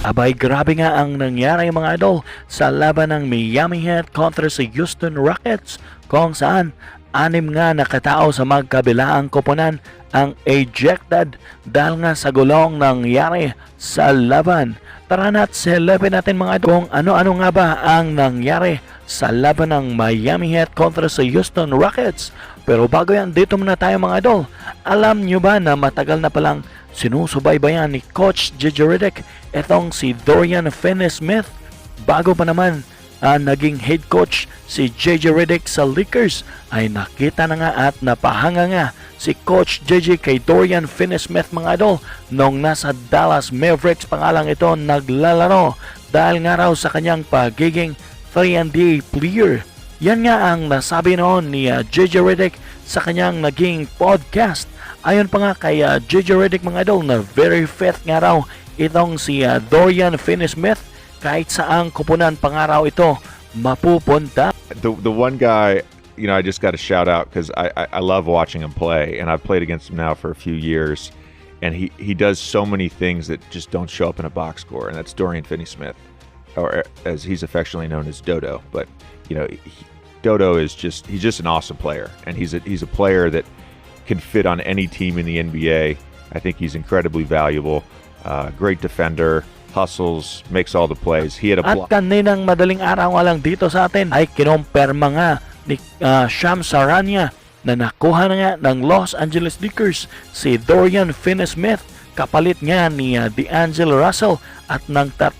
Abay, grabe nga ang nangyari mga idol sa laban ng Miami Heat kontra sa Houston Rockets kung saan anim nga nakatao sa magkabilaang koponan ang ejected dahil nga sa gulong nangyari sa laban. Tara na't celebrate natin mga idol kung ano-ano nga ba ang nangyari sa laban ng Miami Heat kontra sa Houston Rockets. Pero bago yan, dito muna tayo mga idol. Alam nyo ba na matagal na palang sinusubaybayan ni Coach JJ Redick itong si Dorian Finney-Smith bago pa naman naging head coach si JJ Redick sa Lakers ay nakita na nga at napahanga nga si Coach JJ kay Dorian Finney-Smith mga idol nung nasa Dallas Mavericks pangalang ito naglalaro dahil nga raw sa kanyang pagiging 3-and-D player. Yan nga ang nasabi noon ni JJ Redick sa kanyang naging podcast. Ayon pa nga kay JJ Redick mga idol na very fit nga raw itong si Dorian Finney-Smith kahit saang kupunan pa nga raw ito mapupunta. The one guy, you know, I just got to shout out because I love watching him play, and I've played against him now for a few years, and he does so many things that just don't show up in a box score, and that's Dorian Finney-Smith, or as he's affectionately known as Dodo. But you know, Dodo is he's just an awesome player, and he's a player that can fit on any team in the NBA. I think he's incredibly valuable. Great defender, hustles, makes all the plays. He had a block. At kaninang madaling araw nga lang dito sa atin ay kinumpirma nga ni Shams Charania na nakuha na nga ng Los Angeles Lakers si Dorian Finney-Smith kapalit nga ni D'Angelo Russell at ng 3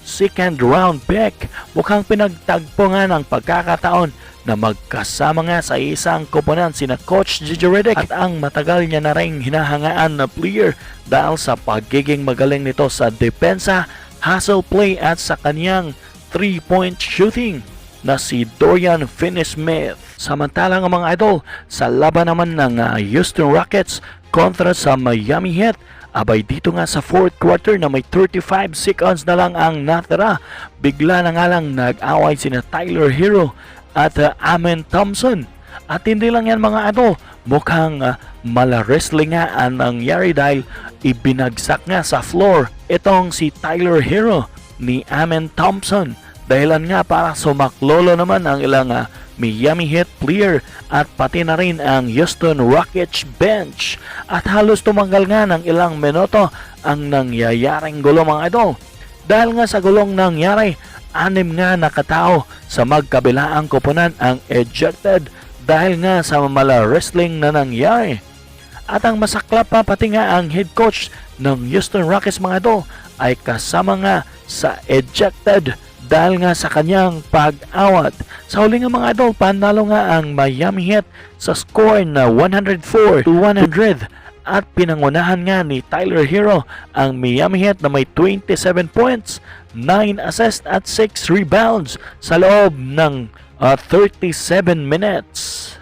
second round pick. Mukhang pinagtagpo nga ng pagkakataon na magkasama nga sa isang koponan sina Coach JJ Redick at ang matagal niya na rin hinahangaan na player dahil sa pagiging magaling nito sa depensa, hustle play at sa kanyang 3-point shooting na si Dorian Finney-Smith. Samantalang mga idol, sa laban naman ng Houston Rockets kontra sa Miami Heat, abay dito nga sa 4th quarter na may 35 seconds na lang ang natira, bigla na nga lang nag-away sina Tyler Hero at Amen Thompson. At hindi lang yan mga idol, mukhang mala-wrestling nga ang nangyari dahil ibinagsak nga sa floor itong si Tyler Hero ni Amen Thompson. Dahilan nga para sumaklolo naman ang ilang Miami Heat player at pati na rin ang Houston Rockets bench. At halos tumanggal nga ng ilang minuto ang nangyayaring gulo mga idol. Dahil nga sa gulong nangyari, 6 nga nakatao sa magkabilaang koponan ang ejected dahil nga sa mala wrestling na nangyari. At ang masaklap pa pati nga ang head coach ng Houston Rockets mga idol ay kasama nga sa ejected dahil nga sa kanyang pag-awat. Sa huli nga mga idol, panalo nga ang Miami Heat sa score na 104-100 at pinangunahan nga ni Tyler Hero ang Miami Heat na may 27 points, 9 assists at 6 rebounds sa loob ng 37 minutes.